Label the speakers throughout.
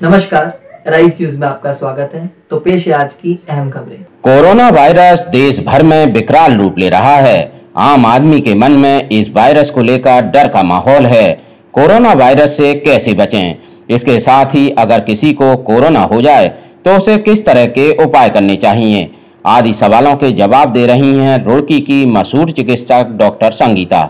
Speaker 1: नमस्कार, rice news में आपका स्वागत है। तो पेश है आज की अहम खबरें।
Speaker 2: कोरोना वायरस देश भर में विकराल रूप ले रहा है। आम आदमी के मन में इस वायरस को लेकर डर का माहौल है। कोरोना वायरस से कैसे बचें? इसके साथ ही अगर किसी को कोरोना हो जाए तो उसे किस तरह के उपाय करने चाहिए, आदि सवालों के जवाब दे रही हैं रुड़की की मशहूर चिकित्सक डॉक्टर संगीता।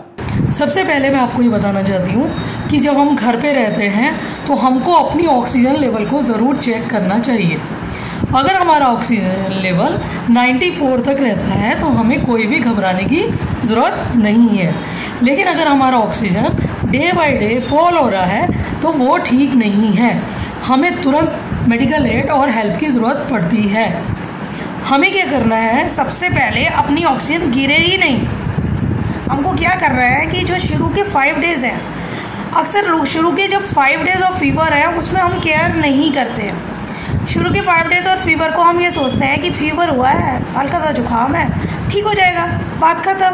Speaker 3: सबसे पहले मैं आपको ये बताना चाहती हूँ कि जब हम घर पे रहते हैं तो हमको अपनी ऑक्सीजन लेवल को ज़रूर चेक करना चाहिए। अगर हमारा ऑक्सीजन लेवल 94 तक रहता है तो हमें कोई भी घबराने की ज़रूरत नहीं है। लेकिन अगर हमारा oxygen day by day fall हो रहा है तो वो ठीक नहीं है। हमें तुरंत मेडिकल एड और हेल्प की ज़रूरत पड़ती है। हमें क्या करना है, सबसे पहले अपनी ऑक्सीजन गिरे ही नहीं। हमको क्या कर रहा है कि जो शुरू के 5 डेज़ हैं, अक्सर लोग शुरू के जब 5 डेज़ ऑफ फीवर है उसमें हम केयर नहीं करते। शुरू के 5 डेज़ और फीवर को हम ये सोचते हैं कि फीवर हुआ है, हल्का सा जुकाम है, ठीक हो जाएगा, बात ख़त्म।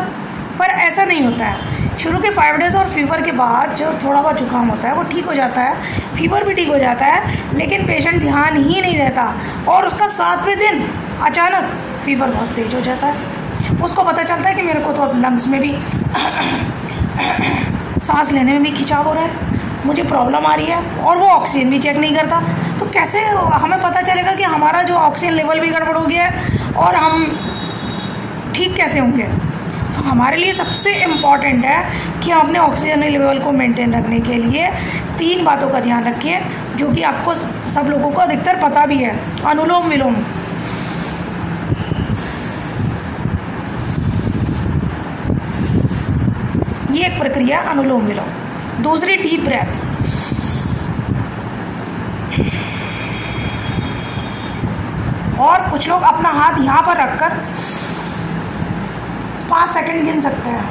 Speaker 3: पर ऐसा नहीं होता है। शुरू के 5 डेज़ और फीवर के बाद जो थोड़ा बहुत जुकाम होता है वो ठीक हो जाता है, फीवर भी ठीक हो जाता है, लेकिन पेशेंट ध्यान ही नहीं देता और उसका 7वें दिन अचानक फीवर बहुत तेज़ हो जाता है। उसको पता चलता है कि मेरे को तो अब लंग्स में भी सांस लेने में भी खिंचाव हो रहा है, मुझे प्रॉब्लम आ रही है, और वो ऑक्सीजन भी चेक नहीं करता। तो कैसे हमें पता चलेगा कि हमारा जो ऑक्सीजन लेवल भी गड़बड़ हो गया है और हम ठीक कैसे होंगे? तो हमारे लिए सबसे इम्पॉर्टेंट है कि हम अपने ऑक्सीजन लेवल को मेंटेन रखने के लिए 3 बातों का ध्यान रखिए, जो कि आपको सब लोगों को अधिकतर पता भी है। अनुलोम विलोम, ये एक प्रक्रिया अनुलोम विलोम। दूसरी डीप ब्रेथ, और कुछ लोग अपना हाथ यहाँ पर रखकर 5 सेकंड गिन सकते हैं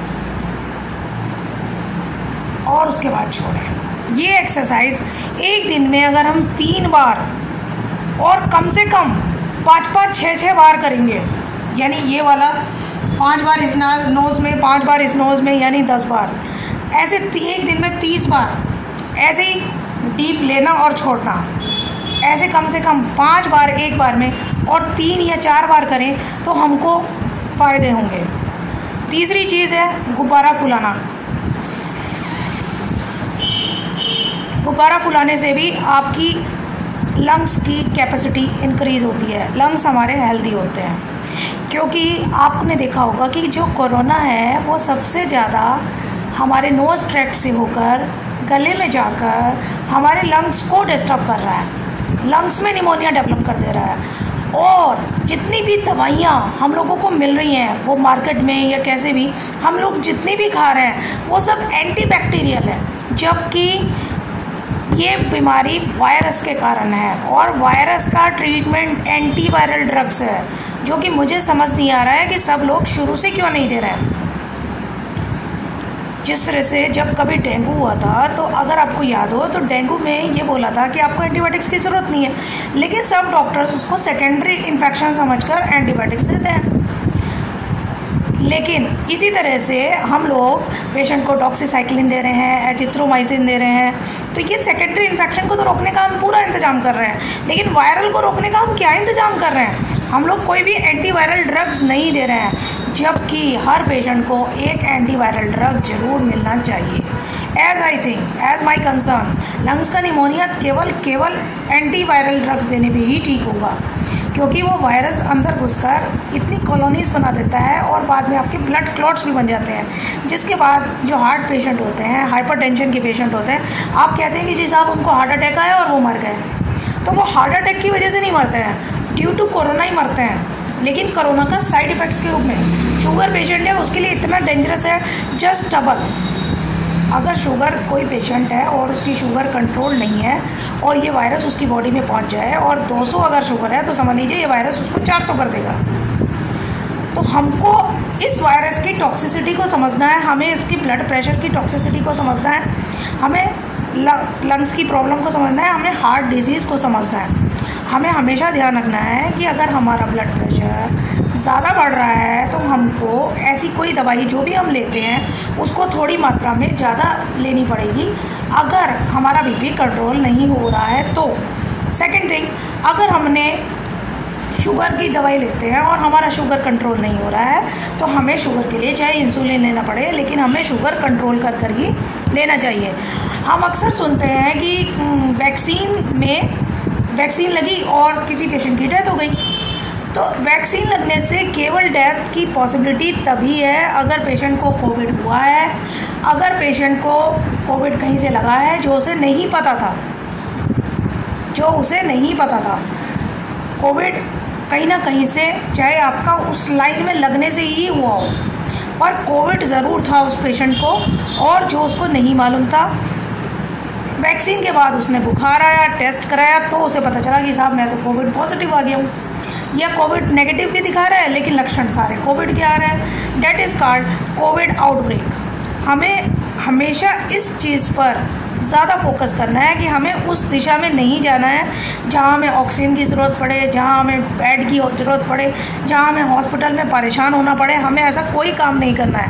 Speaker 3: और उसके बाद छोड़ें। ये एक्सरसाइज एक दिन में अगर हम 3 बार और कम से कम 5-5, 6-6 बार करेंगे, यानी ये वाला 5 बार इस नोज़ में, 5 बार इस नोज़ में, यानी 10 बार, ऐसे एक दिन में 30 बार ऐसे ही डीप लेना और छोड़ना, ऐसे कम से कम 5 बार एक बार में, और 3 या 4 बार करें तो हमको फ़ायदे होंगे। तीसरी चीज़ है गुब्बारा फुलाना। गुब्बारा फुलाने से भी आपकी लंग्स की कैपेसिटी इंक्रीज़ होती है, लंग्स हमारे हेल्दी होते हैं। क्योंकि आपने देखा होगा कि जो कोरोना है वो सबसे ज़्यादा हमारे नोज़ ट्रैक्ट से होकर गले में जाकर हमारे लंग्स को डिस्टर्ब कर रहा है, लंग्स में निमोनिया डेवलप कर दे रहा है। और जितनी भी दवाइयाँ हम लोगों को मिल रही हैं वो मार्केट में या कैसे भी, हम लोग जितनी भी खा रहे हैं वो सब एंटीबैक्टीरियल है, जबकि ये बीमारी वायरस के कारण है। और वायरस का ट्रीटमेंट एंटीवायरल ड्रग्स है, जो कि मुझे समझ नहीं आ रहा है कि सब लोग शुरू से क्यों नहीं दे रहे हैं। जिस तरह से जब कभी डेंगू हुआ था तो अगर आपको याद हो तो डेंगू में ये बोला था कि आपको एंटीबायोटिक्स की ज़रूरत नहीं है, लेकिन सब डॉक्टर्स उसको सेकेंडरी इन्फेक्शन समझकर एंटीबायोटिक्स देते हैं। लेकिन इसी तरह से हम लोग पेशेंट को डॉक्सीसाइक्लिन दे रहे हैं, एजिथ्रोमाइसिन दे रहे हैं, तो ये सेकेंडरी इन्फेक्शन को तो रोकने का हम पूरा इंतजाम कर रहे हैं, लेकिन वायरल को रोकने का हम क्या इंतजाम कर रहे हैं? हम लोग कोई भी एंटीवायरल ड्रग्स नहीं दे रहे हैं, जबकि हर पेशेंट को एक एंटीवायरल ड्रग जरूर मिलना चाहिए। As I think, as my concern, lungs का निमोनिया केवल एंटीवायरल ड्रग्स देने पे ही ठीक होगा, क्योंकि वो वायरस अंदर घुसकर इतनी कॉलोनीज बना देता है और बाद में आपके ब्लड क्लॉट्स भी बन जाते हैं, जिसके बाद जो हार्ट पेशेंट होते हैं, हाइपरटेंशन के पेशेंट होते हैं, आप कहते हैं कि जी साहब उनको हार्ट अटैक आया और वो मर गए, तो वो हार्ट अटैक की वजह से नहीं मरते हैं, ड्यू टू कोरोना ही मरते हैं। लेकिन कोरोना का साइड इफ़ेक्ट्स के रूप में शुगर पेशेंट है उसके लिए इतना डेंजरस है, जस्ट डबल। अगर शुगर कोई पेशेंट है और उसकी शुगर कंट्रोल नहीं है और ये वायरस उसकी बॉडी में पहुंच जाए और 200 अगर शुगर है तो समझ लीजिए ये वायरस उसको 400 कर देगा। तो हमको इस वायरस की टॉक्सिसिटी को समझना है, हमें इसकी ब्लड प्रेशर की टॉक्सिसिटी को समझना है, हमें लंग्स की प्रॉब्लम को समझना है, हमें हार्ट डिजीज़ को समझना है। हमें हमेशा ध्यान रखना है कि अगर हमारा ब्लड प्रेशर ज़्यादा बढ़ रहा है तो हमको ऐसी कोई दवाई जो भी हम लेते हैं उसको थोड़ी मात्रा में ज़्यादा लेनी पड़ेगी। अगर हमारा बीपी कंट्रोल नहीं हो रहा है तो सेकंड थिंग, अगर हमने शुगर की दवाई लेते हैं और हमारा शुगर कंट्रोल नहीं हो रहा है तो हमें शुगर के लिए चाहे इंसुलिन लेना पड़े, लेकिन हमें शुगर कंट्रोल कर कर ही लेना चाहिए। हम अक्सर सुनते हैं कि वैक्सीन लगी और किसी पेशेंट की डेथ हो गई। तो वैक्सीन लगने से केवल डेथ की पॉसिबिलिटी तभी है अगर पेशेंट को कोविड हुआ है, अगर पेशेंट को कोविड कहीं से लगा है जो उसे नहीं पता था, कोविड कहीं ना कहीं से, चाहे आपका उस लाइन में लगने से ही हुआ हो, पर कोविड ज़रूर था उस पेशेंट को, और जो उसको नहीं मालूम था, वैक्सीन के बाद उसने बुखार आया, टेस्ट कराया तो उसे पता चला कि साहब मैं तो कोविड पॉजिटिव आ गया हूँ, या कोविड नेगेटिव भी दिखा रहा है लेकिन लक्षण सारे कोविड के आ रहे हैं। That is called Covid outbreak. हमें हमेशा इस चीज़ पर ज़्यादा फोकस करना है कि हमें उस दिशा में नहीं जाना है जहाँ हमें ऑक्सीजन की ज़रूरत पड़े, जहाँ हमें बेड की ज़रूरत पड़े, जहाँ हमें हॉस्पिटल में परेशान होना पड़े। हमें ऐसा कोई काम नहीं करना है।